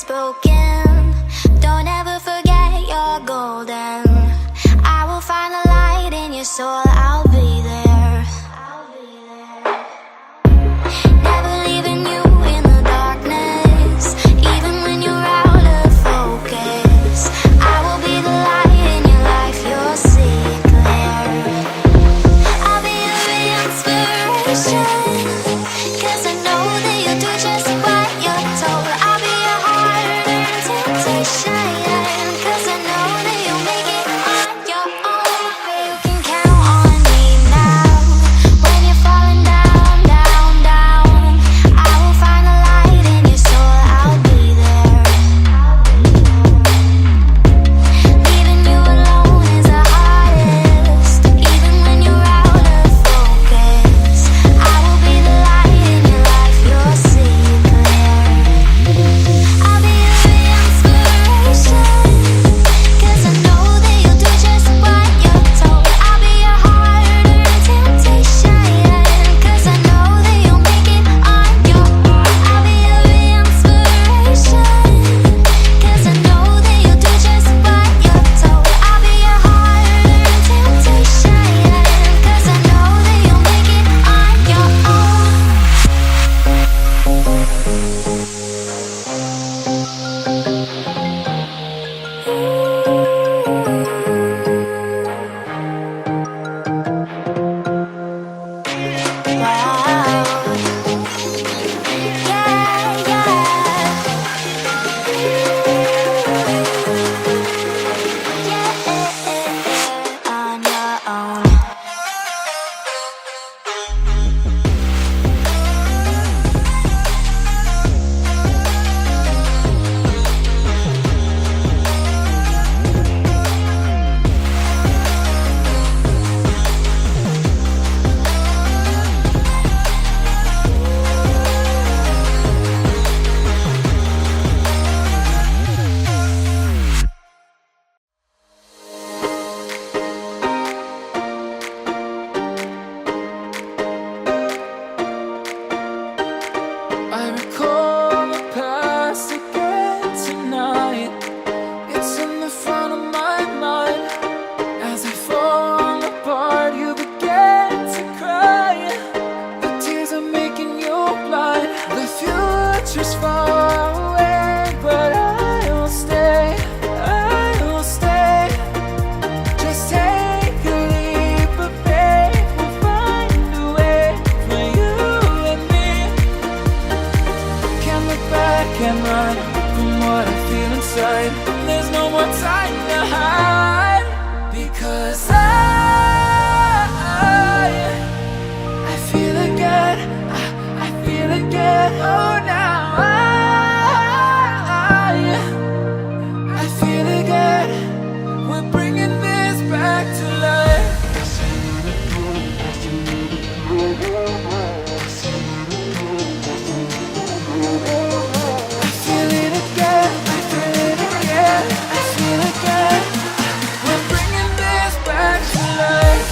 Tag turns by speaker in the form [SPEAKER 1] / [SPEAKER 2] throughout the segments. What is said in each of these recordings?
[SPEAKER 1] is broken. Don't ever forget you're golden. I will find the light in your soul, I'll be there. Never leaving you in the darkness, even when you're out of focus. I will be the light in your life, you'll see it clear. I'll be your inspiration, 'cause I know that you'll do just what you're told. I'll be your heart and temptation, 'cause I know that you'll make it on your own. You can count on me now. When you're falling down, down, down, I will find the light in your soul, I'll be there. Leaving you alone is the hardest, even when you're out of focus. I will be the light in your life, you'll see it clear. I'll be your inspiration, 'cause I know that you'll do just what you're told. I'll be your heart and temptation, 'cause I know that you'll make it on your own. I'll be your inspiration, 'cause I know that you'll do just what you're told. I'll be your heart and temptation, 'cause I know that you'll make it on your own. Wow. Yeah, yeah. On your own.
[SPEAKER 2] I recall the past again tonight. It's in the front of my mind. As I fall apart, you began to cry. The tears are making you blind. The future's far away, but I will stay. I will stay. Just take a leap of faith. We'll find a way for you and me. Can't look back and run from what I feel inside. There's no more time to hide, because I feel again. I feel again. Oh, now I feel again. We're bringing this back to life. I feel it again. I feel it again. I feel again. We're bringing this back to life.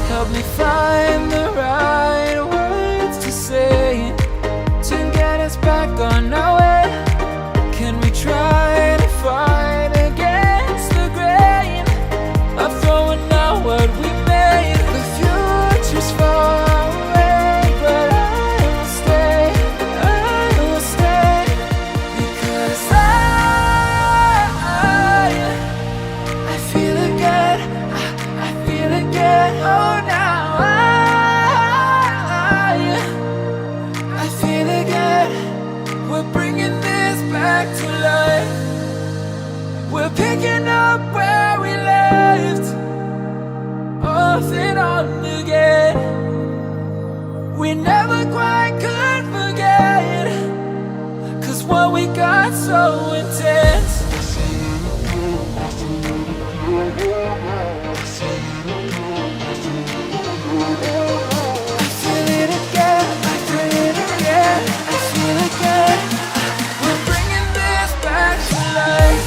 [SPEAKER 2] Help me find the right words to say to get us back on our way. Can we try to fight against the grain of throwing out what we made? The future's far away, but I will stay. I will stay, because I feel again. I feel again. Oh, now I feel again. We're bringing this back to life. We're picking up where we left off and on again. We never quite could forget, 'cause what we got so intense. I feel it again, I feel it again, I feel it again. We're bringing this back to life.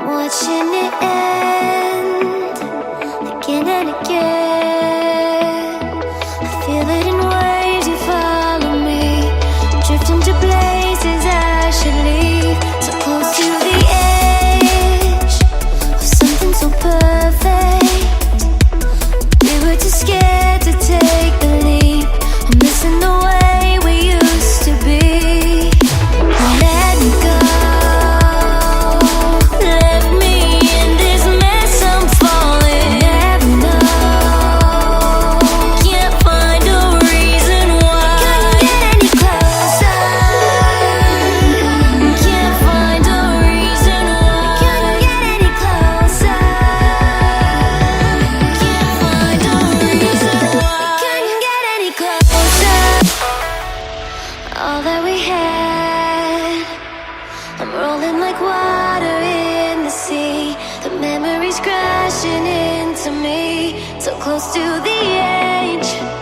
[SPEAKER 1] Watching it end again and again. I feel it in waves, you follow me, drifting to places I should leave. So close to the edge of something so perfect. We were too scared to take the leap. I'm missing the way we used to be. Let me go. All that we had, I'm rolling like water in the sea. The memories crashing into me, so close to the edge.